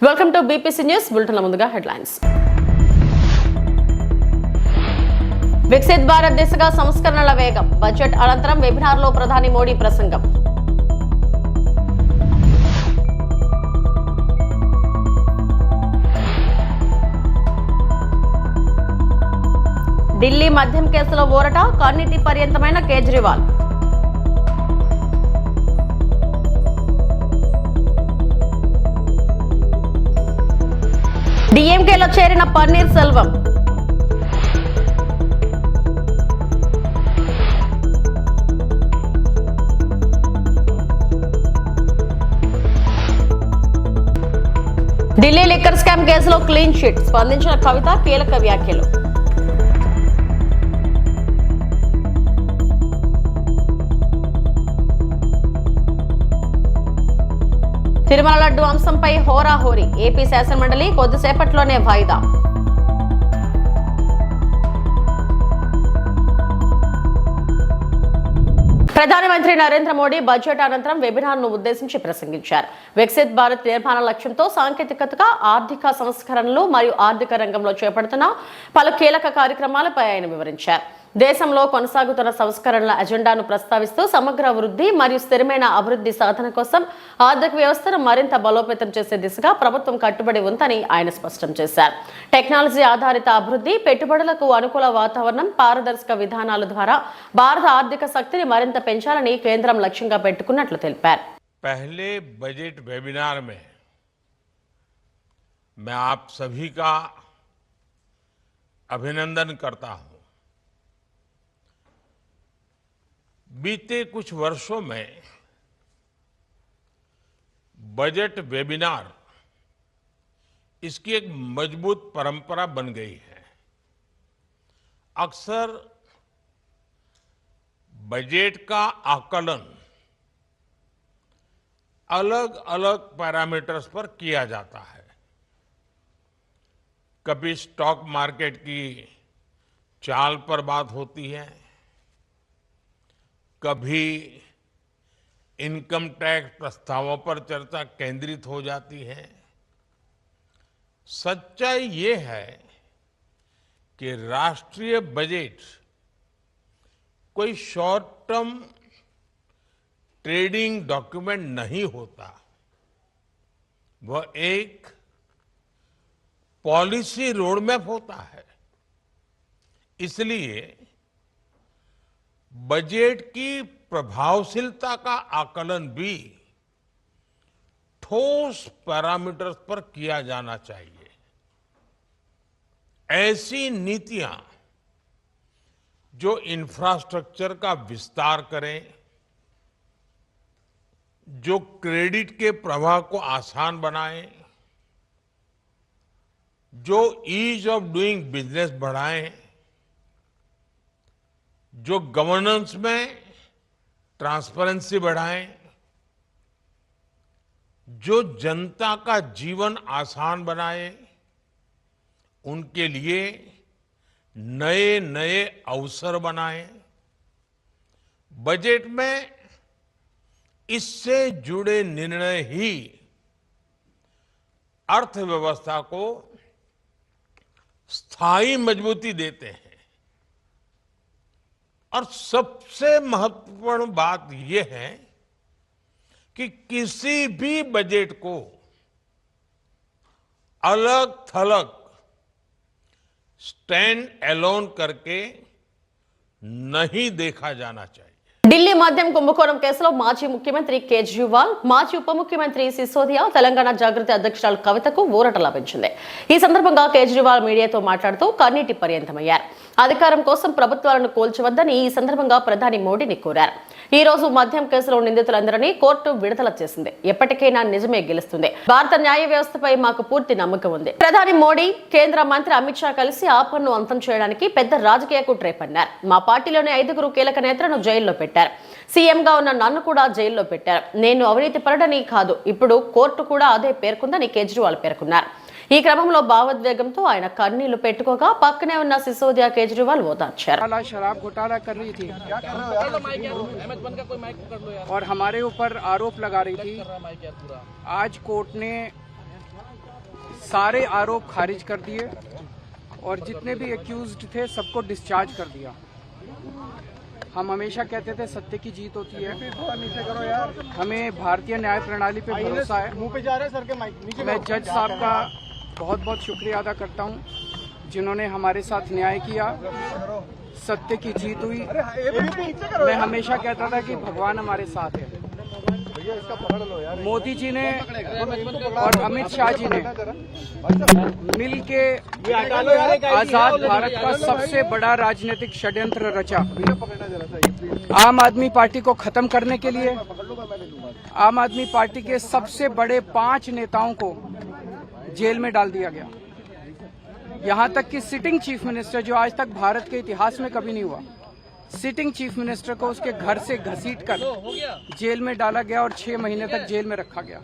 Welcome to BPC news bulletin. ముందుగా headlines. Viksit Bharat దిశగా సంస్కరణల వేగం. బడ్జెట్ అనంతరం వెబినార్లో ప్రధాని మోడీ ప్రసంగం. ఢిల్లీ మద్యం కేసులో ఊరట, కన్నీటి పర్యంతమైన కేజ్రీవాల్. డీఎంకేలో చేరిన పన్నీర్ సెల్వం. ఢిల్లీ లిక్కర్ స్కామ్ కేసులో క్లీన్ చిట్. స్పందించిన కవిత కీలక వ్యాఖ్యలు. తిరుమల లడ్డు అంశంపై హోరాహోరీ. ఏపీ శాసనమండలి కొద్దిసేపట్లోనే వాయిదా. ప్రధానమంత్రి నరేంద్ర మోడీ బడ్జెట్ అనంతరం వెబినార్ను ఉద్దేశించి ప్రసంగించారు. వికసిత్ భారత్ నిర్మాణ లక్ష్యంతో సాంకేతికతగా ఆర్థిక సంస్కరణలు మరియు ఆర్థిక రంగంలో చేపడుతున్న పలు కీలక కార్యక్రమాలపై ఆయన వివరించారు. దేశంలో కొనసాగుతున్న సంస్కరణల ఎజెండాను ప్రస్తావిస్తూ సమగ్ర వృద్ధి మరియు స్థిరమైన అభివృద్ధి సాధన కోసం ఆర్థిక వ్యవస్థను మరింత బలోపేతం చేసే దిశగా ప్రభుత్వం కట్టుబడి ఉందని ఆయన స్పష్టం చేశారు. టెక్నాలజీ ఆధారిత అభివృద్ధి, పెట్టుబడులకు అనుకూల వాతావరణం, పారదర్శక విధానాల ద్వారా భారత ఆర్థిక శక్తిని మరింత పెంచాలని కేంద్రం లక్ష్యంగా పెట్టుకున్నట్లు తెలిపారు. पहले बजट वेबिनार में मैं आप सभी का अभिनंदन करता हूं। बीते कुछ वर्षों में बजट वेबिनार इसकी एक मजबूत परंपरा बन गई है। अक्सर बजट का आकलन अलग अलग पैरामीटर्स पर किया जाता है। कभी स्टॉक मार्केट की चाल पर बात होती है, कभी इनकम टैक्स प्रस्तावों पर चर्चा केंद्रित हो जाती है। सच्चाई ये है कि राष्ट्रीय बजट कोई शॉर्ट टर्म ट्रेडिंग डॉक्यूमेंट नहीं होता, वह एक पॉलिसी रोडमैप होता है। इसलिए बजट की प्रभावशीलता का आकलन भी ठोस पैरामीटर्स पर किया जाना चाहिए। ऐसी नीतियां जो इंफ्रास्ट्रक्चर का विस्तार करें, जो क्रेडिट के प्रवाह को आसान बनाएं, जो ईज ऑफ डूइंग बिजनेस बढ़ाएं, जो गवर्नेंस में ट्रांसपेरेंसी बढ़ाएं, जो जनता का जीवन आसान बनाए, उनके लिए नए नए अवसर बनाएं। बजट में इससे जुड़े निर्णय ही अर्थव्यवस्था को स्थायी मजबूती देते हैं। और सबसे महत्वपूर्ण बात यह है कि किसी भी बजट को अलग थलग स्टैंड अलोन करके नहीं देखा जाना चाहिए। ఢిల్లీ మద్యం కుంభకోణం కేసులో మాజీ ముఖ్యమంత్రి కేజ్రీవాల్, మాజీ ఉప ముఖ్యమంత్రి సిసోదియా, తెలంగాణ జాగృతి అధ్యక్షురాలు కవితకు ఊరట లభించింది. ఈ సందర్భంగా కేజ్రీవాల్ మీడియాతో మాట్లాడుతూ కన్నీటి పర్యంతమయ్యారు. అధికారం కోసం ప్రభుత్వాలను కూల్చవద్దని ఈ సందర్భంగా ప్రధాని మోడీని కోరారు. ఈ రోజు మద్యం కేసులో నిందితులందరినీ కోర్టు విడుదల చేసింది. ఎప్పటికైనా నిజమే గెలుస్తుంది. భారత న్యాయ వ్యవస్థపై మాకు పూర్తి నమ్మకం ఉంది. ప్రధాని మోడీ, కేంద్ర మంత్రి అమిత్ షా కలిసి ఆ పన్ను అంతం చేయడానికి పెద్ద రాజకీయ కుట్ర పన్నారు. మా పార్టీలోని 5 కీలక నేతలను జైల్లో పెట్టారు. సీఎంగా ఉన్న నన్ను కూడా జైల్లో పెట్టారు. నేను అవినీతి పరుడని కాదు, ఇప్పుడు కోర్టు కూడా అదే పేర్కొందని కేజ్రీవాల్ పేర్కొన్నారు. ఈ క్రమంలో భావోద్వేగంతో ఆయన కన్నీళ్లు పెట్టుకోగా పక్కనే ఉన్న సిసోదియా కేజ్రీవాల్ ఓదార్చారు. शराब घोटाला कर रही थी और हमारे ऊपर आरोप लगा रही थी। आज कोर्ट ने सारे आरोप खारिज कर दिए और जितने भी एक्यूज्ड थे सबको डिस्चार्ज कर दिया। हम हमेशा कहते थे सत्य की जीत होती है। हमें भारतीय न्याय प्रणाली पे भरोसा है। मैं जज साहब का बहुत बहुत शुक्रिया अदा करता हूं, जिन्होंने हमारे साथ न्याय किया, सत्य की जीत हुई। मैं हमेशा कहता था कि भगवान हमारे साथ है। मोदी जी ने और अमित शाह जी ने मिलके आजाद भारत का सबसे बड़ा राजनीतिक षड्यंत्र रचा। आम आदमी पार्टी को खत्म करने के लिए आम आदमी पार्टी के सबसे बड़े 5 नेताओं को जेल में डाल दिया गया। यहां तक कि सिटिंग चीफ मिनिस्टर, जो आज तक भारत के इतिहास में कभी नहीं हुआ, सिटिंग चीफ मिनिस्टर को उसके घर से घसीटकर जेल में डाला गया और 6 महीने तक जेल में रखा गया।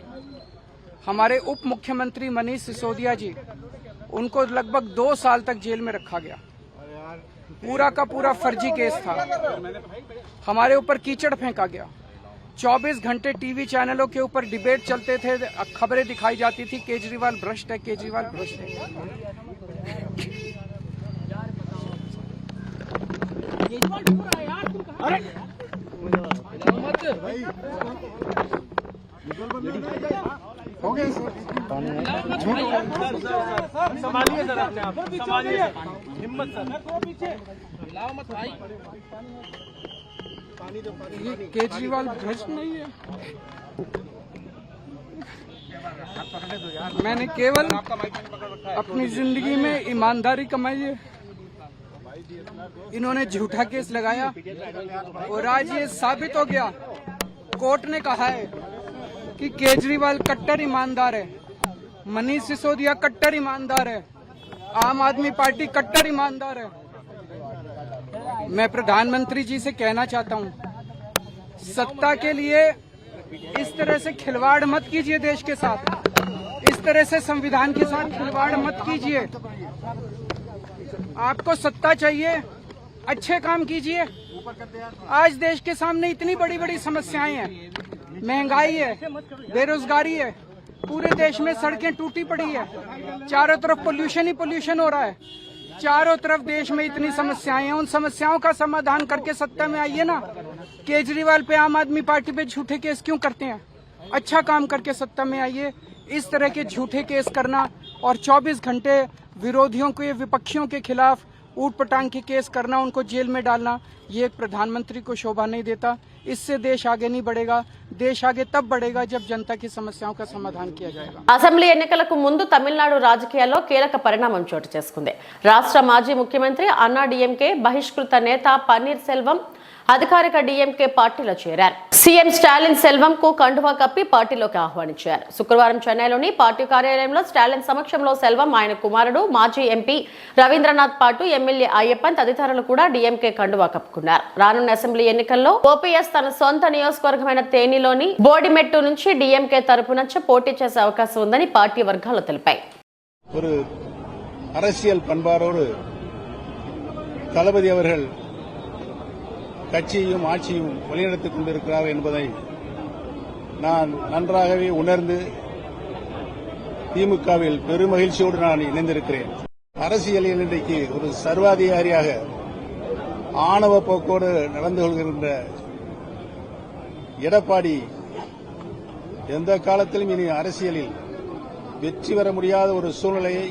हमारे उप मुख्यमंत्री मनीष सिसोदिया जी, उनको लगभग 2 साल तक जेल में रखा गया। पूरा का पूरा फर्जी केस था। हमारे ऊपर कीचड़ फेंका गया। 24 घंटे टीवी चैनलों के ऊपर डिबेट चलते थे, खबरें दिखाई जाती थी केजरीवाल भ्रष्ट है, केजरीवाल भ्रष्ट है। संभालिए सर, अपने आप संभालिए, हिम्मत सर, ये केजरीवाल भ्रष्ट नहीं है। मैंने केवल अपनी जिंदगी में ईमानदारी कमाई है। इन्होंने झूठा केस लगाया और आज ये साबित हो गया, कोर्ट ने कहा है कि केजरीवाल कट्टर ईमानदार है, मनीष सिसोदिया कट्टर ईमानदार है, आम आदमी पार्टी कट्टर ईमानदार है। मैं प्रधानमंत्री जी से कहना चाहता हूं, सत्ता के लिए इस तरह से खिलवाड़ मत कीजिए, देश के साथ इस तरह से संविधान के साथ खिलवाड़ मत कीजिए। आपको सत्ता चाहिए, अच्छे काम कीजिए। आज देश के सामने इतनी बड़ी बड़ी समस्याएं हैं, महंगाई है, बेरोजगारी है, पूरे देश में सड़कें टूटी पड़ी है, चारों तरफ पोल्यूशन ही पोल्यूशन हो रहा है, चारों तरफ देश में इतनी समस्याएं हैं। उन समस्याओं का समाधान करके सत्ता में आइए ना। केजरीवाल पे, आम आदमी पार्टी पे झूठे केस क्यों करते हैं? अच्छा काम करके सत्ता में आइए। इस तरह के झूठे केस करना और 24 घंटे विरोधियों के, विपक्षियों के खिलाफ ऊट पटांग के केस करना, उनको जेल में डालना, ये एक प्रधानमंत्री को शोभा नहीं देता। इससे देश आगे नहीं बढ़ेगा। देश आगे तब बढ़ेगा जब जनता की समस्याओं का समाधान किया जाएगा। అసెంబ్లీ ఎన్నికలకు ముందు తమిళనాడు రాజకీయాల్లో కీలక పరిణామం చోటు చేసుకుంది. రాష్ట్ర మాజీ ముఖ్యమంత్రి అన్నా డీఎంకే బహిష్కృత నేత పన్నీర్ సెల్వం అధికారిక డీఎంకే పార్టీలో చేరారు. సీఎం స్టాలిన్ సెల్వం కు కండువా కప్పి పార్టీలోకి ఆహ్వానించారు. శుక్రవారం చెన్నైలోని పార్టీ కార్యాలయంలో స్టాలిన్ సమక్షంలో సెల్వం, ఆయన కుమారుడు మాజీ ఎంపీ రవీంద్రనాథ్ పాటు ఎమ్మెల్యే అయ్యప్పన్ తదితరులు కూడా డీఎంకే కండువా కప్పుకున్నారు. రానున్న అసెంబ్లీ ఎన్నికల్లో ఓపీఎస్ తన సొంత నియోజకవర్గమైన తేనిలోని బోడిమెట్టు నుంచి డీఎంకే తరపున పోటీ చేసే అవకాశం ఉందని పార్టీ వర్గాలు తెలిపాయి. ஒரு அரசியல் பண்பாரோடு தளபதி அவர்கள் கட்சியையும் ஆட்சியும் வழிநடத்திக் கொண்டிருக்கிறார் என்பதை நான் நன்றாகவே உணர்ந்து திமுகவில் பெருமகிழ்ச்சியோடு நான் இணைந்திருக்கிறேன். அரசியலில் இன்றைக்கு ஒரு சர்வாதிகாரியாக ஆணவ போக்கோடு நடந்து கொள்கின்ற எடப்பாடி எந்த காலத்திலும் இனி அரசியலில் வெற்றி பெற முடியாத ஒரு சூழ்நிலையை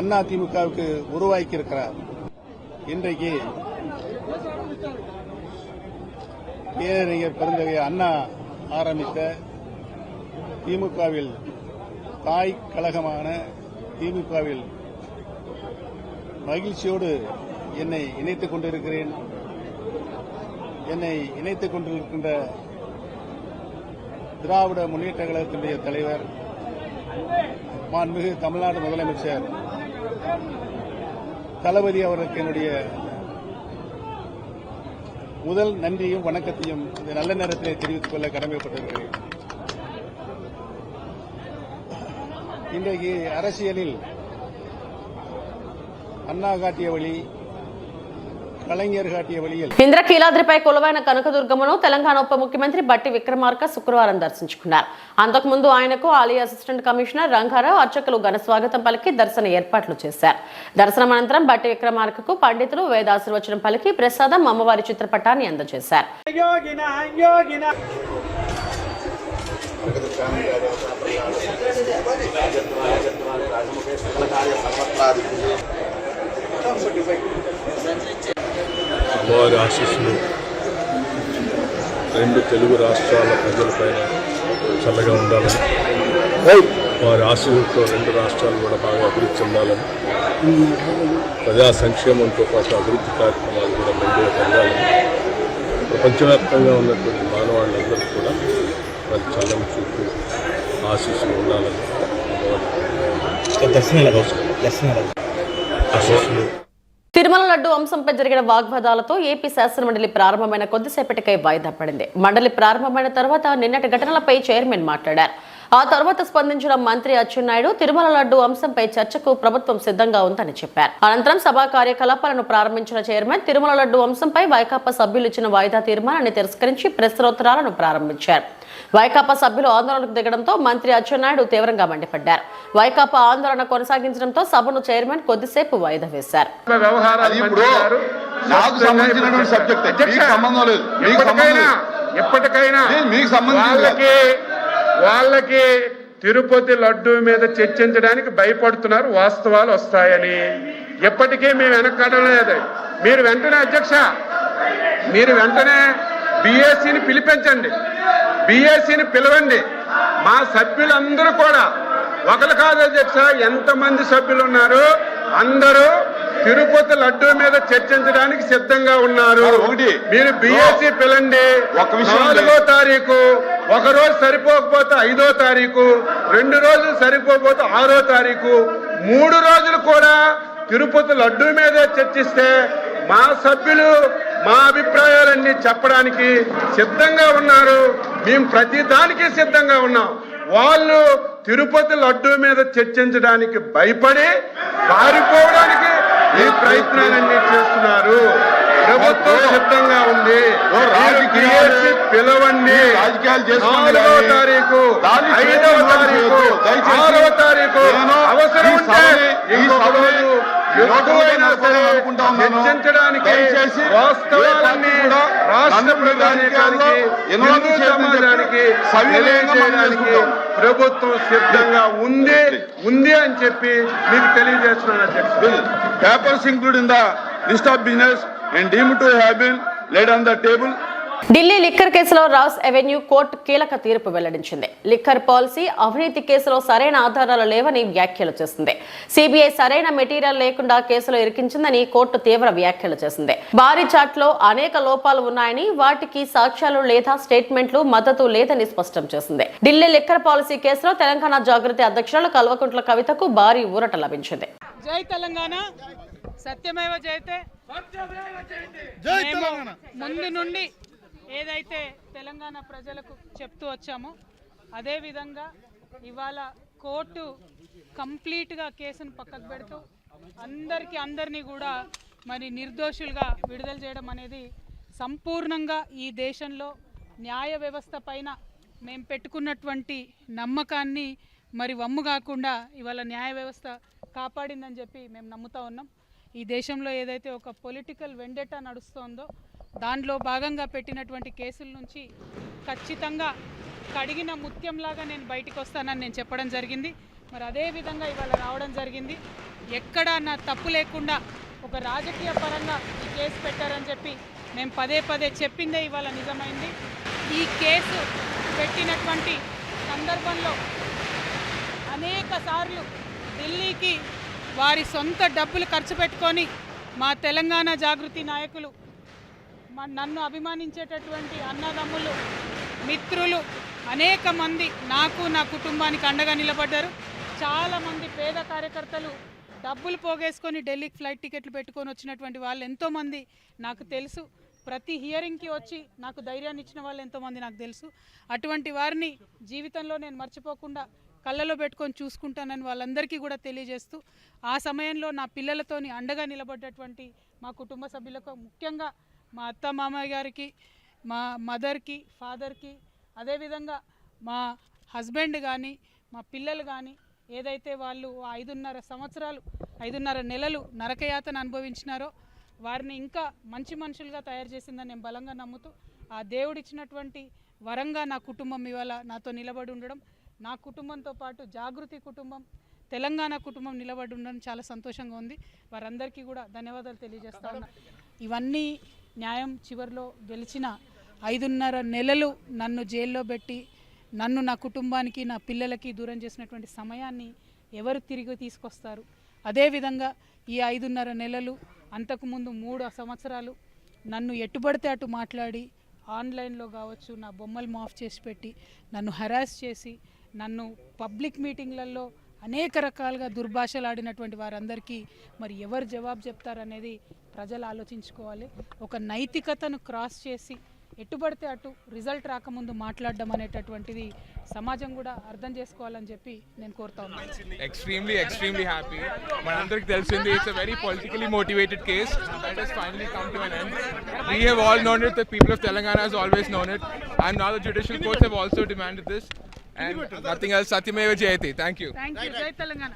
அதிமுகவுக்கு உருவாக்கியிருக்கிறார். இன்றைக்கு பேரறிஞர் பெருந்தகை அண்ணா ஆரம்பித்த திமுகவில் தாய் கழகமான திமுகவில் மகிழ்ச்சியோடு என்னை இணைத்துக் கொண்டிருக்கிறேன். என்னை இணைத்துக் கொண்டிருக்கின்ற திராவிட முன்னேற்ற கழகத்தினுடைய தலைவர் மாண்புமிகு தமிழ்நாடு முதலமைச்சர் தளபதி அவருக்கு என்னுடைய முதல் நன்றியும் வணக்கத்தையும் இந்த நல்ல நேரத்திலே தெரிவித்துக் கொள்ள கடமைப்பட்டிருக்கிறேன். இன்றைக்கு அரசியலில் அண்ணா காட்டிய வழி, கலைஞர் காட்டிய வழியில் ఇంద్రకీలాద్రిపై కొలువైన కనకదుర్గమ్మను తెలంగాణ ఉప ముఖ్యమంత్రి బట్టి విక్రమార్క శుక్రవారం దర్శించుకున్నారు. అంతకుముందు ఆయనకు ఆలయ అసిస్టెంట్ కమిషనర్ రంగారావు అర్చకులు ఘన స్వాగతం పలికి దర్శన ఏర్పాట్లు చేశారు. దర్శనం అనంతరం బట్టి విక్రమార్కకు పండితులు వేదాశీర్వచనం పలికి ప్రసాదం అమ్మవారి చిత్రపటాన్ని అందజేశారు. అమ్మవారి ఆశీస్సులు రెండు తెలుగు రాష్ట్రాల ప్రజలపైన చల్లగా ఉండాలని, వారి ఆశీస్సులతో రెండు రాష్ట్రాలు కూడా బాగా అభివృద్ధి చెందాలని, ప్రజా సంక్షేమంతో పాటు అభివృద్ధి కార్యక్రమాలు కూడా మెండుగా జరగాలని, ప్రపంచవ్యాప్తంగా ఉన్నటువంటి మానవాళ్ళందరూ కూడా వారి చల్లని చూపు ఆశీస్సులు ఉండాలని ఆశీస్సులు. తిరుమల లడ్డు అంశంపై జరిగిన వాగ్వాదాలతో ఏపీ శాసనమండలి ప్రారంభమైన కొద్దిసేపటికై వాయిదా పడింది. మండలి ప్రారంభమైన తర్వాత నిన్నటి ఘటనలపై చైర్మన్ మాట్లాడారు. ఆ తర్వాత స్పందించిన మంత్రి అచ్చెన్నాయుడు తిరుమల లడ్డు అంశంపై చర్చకు ప్రభుత్వం సిద్ధంగా ఉందని చెప్పారు. అనంతరం సభా కార్యకలాపాలను ప్రారంభించిన చైర్మన్ తిరుమల లడ్డు అంశంపై వైకాపా సభ్యులు ఇచ్చిన వాయిదా తీర్మానాన్ని తిరస్కరించి ప్రశ్నోత్తరాలను ప్రారంభించారు. వైకాపా సభ్యులు ఆందోళనకు దిగడంతో మంత్రి అచ్చెన్నాయుడు తీవ్రంగా మండిపడ్డారు. వైకాపా ఆందోళన కొనసాగించడంతో సభను చైర్మన్ కొద్దిసేపు వాయిదా వేశారు. వాళ్ళకి తిరుపతి లడ్డు మీద చర్చించడానికి భయపడుతున్నారు. వాస్తవాలు వస్తాయని ఎప్పటికీ మేము వెనక్కడం లేదు. మీరు వెంటనే అధ్యక్ష, మీరు వెంటనే బిఎస్సిని పిలిపించండి, బిఎస్సిని పిలవండి. మా సభ్యులందరూ కూడా ఒకరు కాదు అధ్యక్ష, ఎంతమంది సభ్యులు ఉన్నారు అందరూ తిరుపతి లడ్డు మీద చర్చించడానికి సిద్ధంగా ఉన్నారు. మీరు బిఎస్సి పిలండి. 4వ తారీఖు, ఒక రోజు సరిపోకపోతే 5వ తారీఖు, 2 రోజులు సరిపోకపోతే 6వ తారీఖు, 3 రోజులు కూడా తిరుపతి లడ్డు మీద చర్చిస్తే మా సభ్యులు మా అభిప్రాయాలన్నీ చెప్పడానికి సిద్ధంగా ఉన్నారు. మేము ప్రతి దానికి సిద్ధంగా ఉన్నాం. వాళ్ళు తిరుపతి లడ్డు మీద చర్చించడానికి భయపడి పారిపోవడానికి ఈ ప్రయత్నాలన్నీ చేస్తున్నారు. ప్రభుత్వం సిద్ధంగా ఉంది. పిలవండి. 4వ తారీఖు, 5వ తారీఖు, 6వ తారీఖు, అవసరం ఉంటే ఇంకొక రోజు ఎక్కువైనా సరే చర్చించడానికి వాస్తవాలన్నీ రాష్ట్ర ప్రజానీకానికి, హిందూ సమాజానికి తెలియజేయడానికి ప్రభుత్వం సిద్ధంగా ఉంది అని చెప్పి మీకు తెలియజేస్తున్నాను అధ్యక్ష. Papers include in the list of business and deemed to have been laid on the table. Delhi liquor కేసులో రాస్ అవెన్యూ కోర్టు కీలక తీర్పు వెల్లడించింది. లిక్కర్ పాలసీ అవినీతి కేసులో సరైన ఆధారాలు లేవని వ్యాఖ్యలు చేసింది. సిబిఐ సరైన మెటీరియల్ లేకుండా కేసులో ఇరికించిందని కోర్టు తీవ్ర వ్యాఖ్యలు చేసింది. భారీ చాట్లో అనేక లోపాలు ఉన్నాయని, వాటికి సాక్ష్యాలు లేదా స్టేట్మెంట్లు మద్దతు లేదని స్పష్టం చేసింది. ఢిల్లీ లిక్కర్ పాలసీ కేసులో తెలంగాణ జాగృతి అధ్యక్షురాలు కల్వకుంట్ల కవితకు భారీ ఊరట లభించింది. జై తెలంగాణ, సత్యమేవ జయతే. ముందు నుండి ఏదైతే తెలంగాణ ప్రజలకు చెప్తూ వచ్చామో అదే విధంగా ఇవాళ కోర్టు కంప్లీట్గా కేసును పక్కకు పెడుతూ అందరినీ కూడా మరి నిర్దోషులుగా విడుదల చేయడం అనేది సంపూర్ణంగా ఈ దేశంలో న్యాయ వ్యవస్థ పైన మేము పెట్టుకున్నటువంటి నమ్మకాన్ని మరి వమ్ము కాకుండా ఇవాళ న్యాయ వ్యవస్థ కాపాడిందని చెప్పి మేము నమ్ముతా ఉన్నాం. ఈ దేశంలో ఏదైతే ఒక పొలిటికల్ వెండెటా నడుస్తోందో దాంట్లో భాగంగా పెట్టినటువంటి కేసుల నుంచి ఖచ్చితంగా కడిగిన ముత్యంలాగా నేను బయటికి వస్తానని నేను చెప్పడం జరిగింది. మరి అదే విధంగా ఇవాళ రావడం జరిగింది. ఎక్కడా నా తప్పు లేకుండా ఒక రాజకీయ పరంగా ఈ కేసు పెట్టారని చెప్పి మేము పదే చెప్పిందే ఇవాళ నిజమైంది. ఈ కేసు పెట్టినటువంటి సందర్భంలో అనేక సార్లు ఢిల్లీకి వారి సొంత డబ్బులు ఖర్చు పెట్టుకొని మా తెలంగాణ జాగృతి నాయకులు, నన్ను అభిమానించేటటువంటి అన్నదమ్ములు, మిత్రులు అనేక మంది నాకు, నా కుటుంబానికి అండగా నిలబడ్డారు. చాలామంది పేద కార్యకర్తలు డబ్బులు పోగేసుకొని ఢిల్లీకి ఫ్లైట్ టికెట్లు పెట్టుకొని వచ్చినటువంటి వాళ్ళు ఎంతోమంది నాకు తెలుసు. ప్రతి హియరింగ్కి వచ్చి నాకు ధైర్యాన్ని ఇచ్చిన వాళ్ళు ఎంతోమంది నాకు తెలుసు. అటువంటి వారిని జీవితంలో నేను మర్చిపోకుండా కళ్ళలో పెట్టుకొని చూసుకుంటానని వాళ్ళందరికీ కూడా తెలియజేస్తూ, ఆ సమయంలో నా పిల్లలతోని అండగా నిలబడ్డటువంటి మా కుటుంబ సభ్యులకు, ముఖ్యంగా మా అత్త మామయ్య గారికి, మా మదర్కి, ఫాదర్కి, అదేవిధంగా మా హస్బెండ్ కానీ మా పిల్లలు కానీ ఏదైతే వాళ్ళు 5.5 నెలలు నరకయాతన అనుభవించినారో వారిని ఇంకా మంచి మనుషులుగా తయారు చేసిందని నేను బలంగా నమ్ముతూ, ఆ దేవుడిచ్చినటువంటి వరంగా నా కుటుంబం ఇవాళ నాతో నిలబడి ఉండడం, నా కుటుంబంతో పాటు జాగృతి కుటుంబం, తెలంగాణ కుటుంబం నిలబడి ఉండడం చాలా సంతోషంగా ఉంది. వారందరికీ కూడా ధన్యవాదాలు తెలియజేస్తా ఉన్నా. ఇవన్నీ న్యాయం చివరిలో గెలిచిన 5.5 నెలలు నన్ను జైల్లో పెట్టి నన్ను నా కుటుంబానికి నా పిల్లలకి దూరం చేసినటువంటి సమయాన్ని ఎవరు తిరిగి తీసుకొస్తారు? అదేవిధంగా ఈ 5.5 నెలలు, అంతకుముందు 3 సంవత్సరాలు నన్ను ఎట్టుబడితే అటు మాట్లాడి ఆన్లైన్లో కావచ్చు నా బొమ్మలు మాఫ్ చేసి పెట్టి నన్ను హరాస్ చేసి నన్ను పబ్లిక్ మీటింగ్లలో అనేక రకాలుగా దుర్భాషలు ఆడినటువంటి వారందరికీ మరి ఎవరు జవాబు చెప్తారనేది ప్రజలు ఆలోచించుకోవాలి. ఒక నైతికతను క్రాస్ చేసి ఎట్టుబడితే అటు రిజల్ట్ రాకముందు మాట్లాడడం అనేటటువంటిది సమాజం కూడా అర్థం చేసుకోవాలని చెప్పి నేను కోరుతా ఉన్నాను. Extremely happy. మనందరికి తెలిసింది, it's a very politically motivated case that has finally come to an end. We have all known it, the people of Telangana has always known it, and now the judicial courts have also demanded this, and nothing else. Satyameva Jayate. Thank you. జై తెలంగాణ.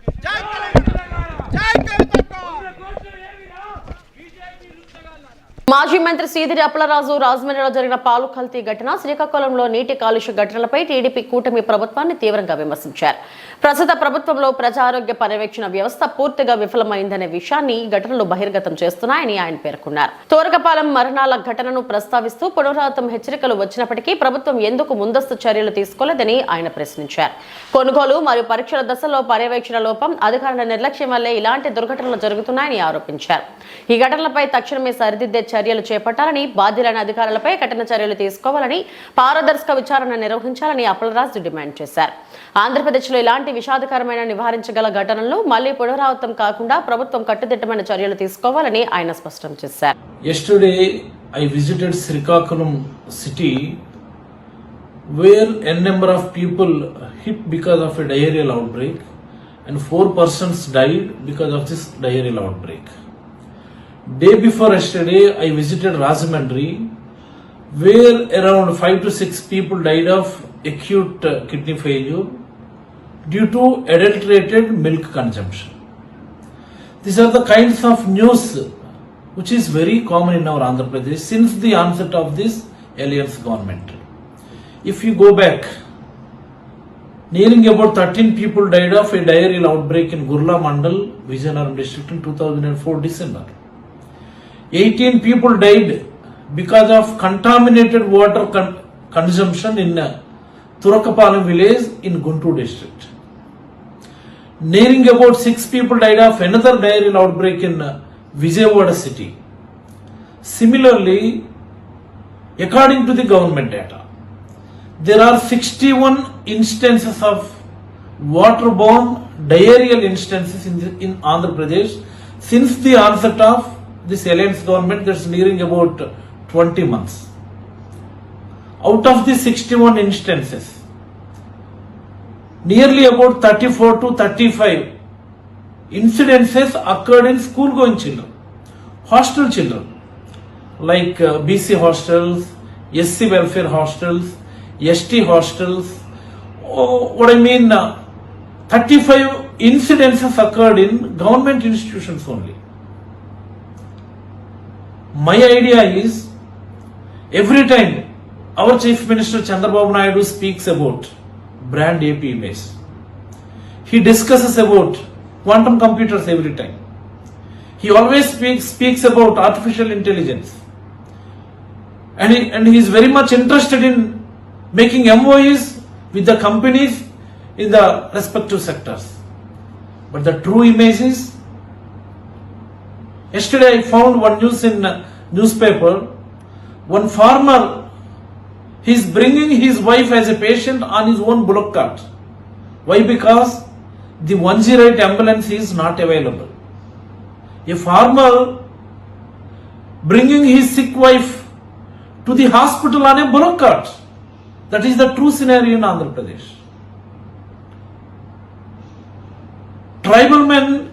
మాజీ మంత్రి సీదిరి అప్పలరాజు రాజమండ్రిలో జరిగిన పాలు కల్తీ ఘటన, శ్రీకాకుళంలో నీటి కాలుష్య ఘటనలపై టీడీపీ కూటమి ప్రభుత్వాన్ని తీవ్రంగా విమర్శించారు. ప్రస్తుత ప్రభుత్వంలో ప్రజా ఆరోగ్య పర్యవేక్షణ వ్యవస్థ పూర్తిగా విఫలమైందనే విషయాన్ని ఈ ఘటనలు బహిర్గతం చేస్తున్నాయని ఆయన పేర్కొన్నారు. తోరకపాలెం మరణాల ఘటనను ప్రస్తావిస్తూ పునరావృతం హెచ్చరికలు వచ్చినప్పటికీ ప్రభుత్వం ఎందుకు ముందస్తు చర్యలు తీసుకోలేదని ఆయన ప్రశ్నించారు. కొనుగోలు మరియు పరీక్షల దశలో పర్యవేక్షణ లోపం, అధికారుల నిర్లక్ష్యం వల్లే ఇలాంటి దుర్ఘటనలు జరుగుతున్నాయని ఆరోపించారు. ఈ ఘటనలపై తక్షణమే సరిదిద్దే చర్యలు చేపట్టాలని, బాధ్యులైన అధికారులపై కఠిన చర్యలు తీసుకోవాలని, పారదర్శక విచారణ నిర్వహించాలని అప్పలరాజు డిమాండ్ చేశారు. ఆంధ్రప్రదేశ్లో ఇలాంటి విషాదకరమైన నివారించగల ఘటనలు మళ్లీ పునరావృతం కాకుండా ప్రభుత్వం కట్టుదిట్టమైన చర్యలు తీసుకోవాలని ఆయన స్పష్టం చేశారు. Yesterday I visited Srikakulam city where n number of people hit because of a diarrheal outbreak and 4 persons died because of this diarrheal outbreak. Day before yesterday I visited Rajahmundry where around 5 to 6 people died of acute kidney failure due to adulterated milk consumption. These are the kinds of news which is very common in our Andhra Pradesh since the onset of this alliance government. If you go back, nearing about 13 people died of a diarrheal outbreak in Gurla Mandal, Vizianagaram district in 2004 December. 18 people died because of contaminated water consumption in Turakapalam village in Guntur district. Nearing about 6 people died of another diarrheal outbreak in Vijayawada city. Similarly, according to the government data, there are 61 instances of waterborne diarrheal instances in Andhra Pradesh since the onset of this alliance government, that's nearing about 20 months. Out of the 61 instances, nearly about 34 to 35 incidences occurred in school going children, hostel children like BC hostels, SC welfare hostels, ST hostels. What I mean, 35 incidences occurred in government institutions only. My idea is, every time our Chief Minister Chandrababu Naidu speaks about brand AP image, he discusses about quantum computers every time. He always speaks about artificial intelligence, and he is very much interested in making MOUs with the companies in the respective sectors. But the true image is, yesterday I found one news in newspaper, one farmer, he is bringing his wife as a patient on his own bullock cart. Why? Because the 108 ambulance is not available. A farmer bringing his sick wife to the hospital on a bullock cart. That is the true scenario in Andhra Pradesh. Tribal men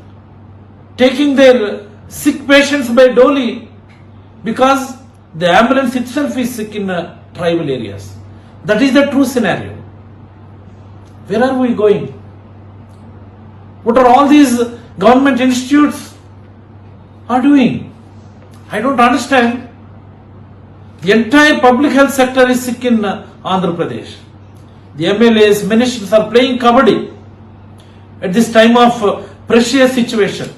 taking their sick patients by Dolly because the ambulance itself is sick in tribal areas. That is the true scenario. Where are we going? What are all these government institutes are doing? I don't understand. The entire public health sector is sick in Andhra Pradesh. The MLAs, ministers are playing kabaddi at this time of precious situation.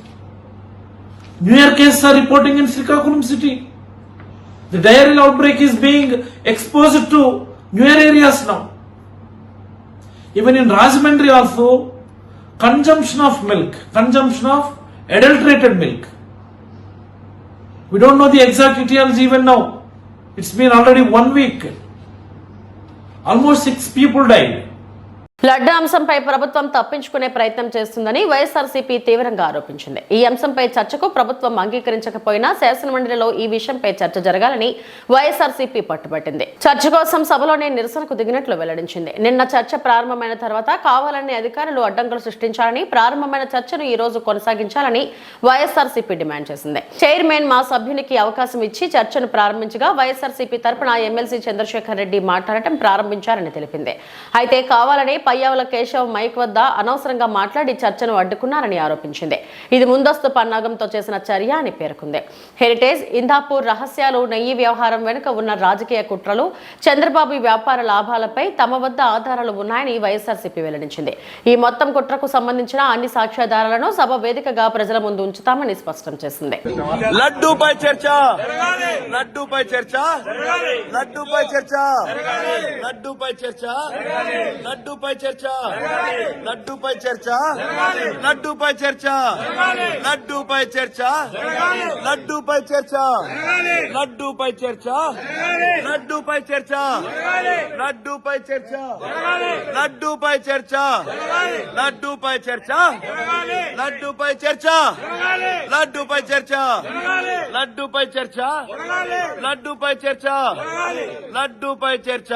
New Year cases are reporting in Srikakulam city. The diarrheal outbreak is being exposed to New Year areas now. Even in Rajahmundry also, consumption of milk, consumption of adulterated milk. We don't know the exact details even now. It's been already 1 week. Almost 6 people died. Laddu అంశంపై ప్రభుత్వం తప్పించుకునే ప్రయత్నం చేస్తుందని వైఎస్ఆర్సీపీ తీవ్రంగా ఆరోపించింది. ఈ అంశంపై చర్చకు ప్రభుత్వం అంగీకరించకపోయినా శాసనమండలిలో ఈ విషయంపై చర్చ జరగాలని వైఎస్ఆర్సీపీ పట్టుబట్టింది. చర్చ కోసం సభలోనే నిరసనకు దిగినట్లు వెల్లడించింది. నిన్న చర్చ ప్రారంభమైన తర్వాత కావాలని అధికారులు అడ్డంకులు సృష్టించాలని, ప్రారంభమైన చర్చను ఈ రోజు కొనసాగించాలని వైఎస్ఆర్సీపీ డిమాండ్ చేసింది. చైర్మన్ మా సభ్యునికి అవకాశం ఇచ్చి చర్చను ప్రారంభించగా వైఎస్ఆర్సీపీ తరపున ఎమ్మెల్సీ చంద్రశేఖర్ రెడ్డి మాట్లాడటం ప్రారంభించారని తెలిపింది. అయితే కావాలని పయ్యావుల కేశవ్ మైక్ వద్ద అనవసరంగా మాట్లాడి చర్చను అడ్డుకున్నారని ఆరోపించింది. ఇది ముందస్తు పన్నాగంతో చేసిన చర్య అని పేర్కొంది. హెరిటేజ్, ఇందాపూర్ రహస్యాలు, నెయ్యి వ్యవహారం వెనుక ఉన్న రాజకీయ కుట్రలు, చంద్రబాబు వ్యాపార లాభాలపై తమ వద్ద ఆధారాలు ఉన్నాయని వైఎస్ఆర్సీపీ వెల్లడించింది. ఈ మొత్తం కుట్రకు సంబంధించిన అన్ని సాక్ష్యాధారాలను సభ వేదికగా ప్రజల ముందు ఉంచుతామని స్పష్టం చేసింది. లడ్డూపై చర్చ, లడ్డూపై చర్చ, లడ్డూపై చర్చ, లడ్డూపై చర్చ, లడ్డూపై చర్చ, లడ్డూపై చర్చ, లడ్డూపై చర్చ, లడ్డూపై చర్చ, లడ్డూపై చర్చ, లడ్డూపై చర్చ, లడ్డూపై చర్చ, లడ్డూపై చర్చ, లడ్డూపై చర్చ, లడ్డూపై చర్చ, లడ్డూపై చర్చ, లడ్డూపై చర్చ, లడ్డూపై చర్చ, లడ్డూపై చర్చ, లడ్డూపై చర్చ.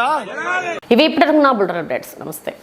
ఇవి ఇప్పుడు బుల్డర్ అప్డేట్స్. నమస్తే.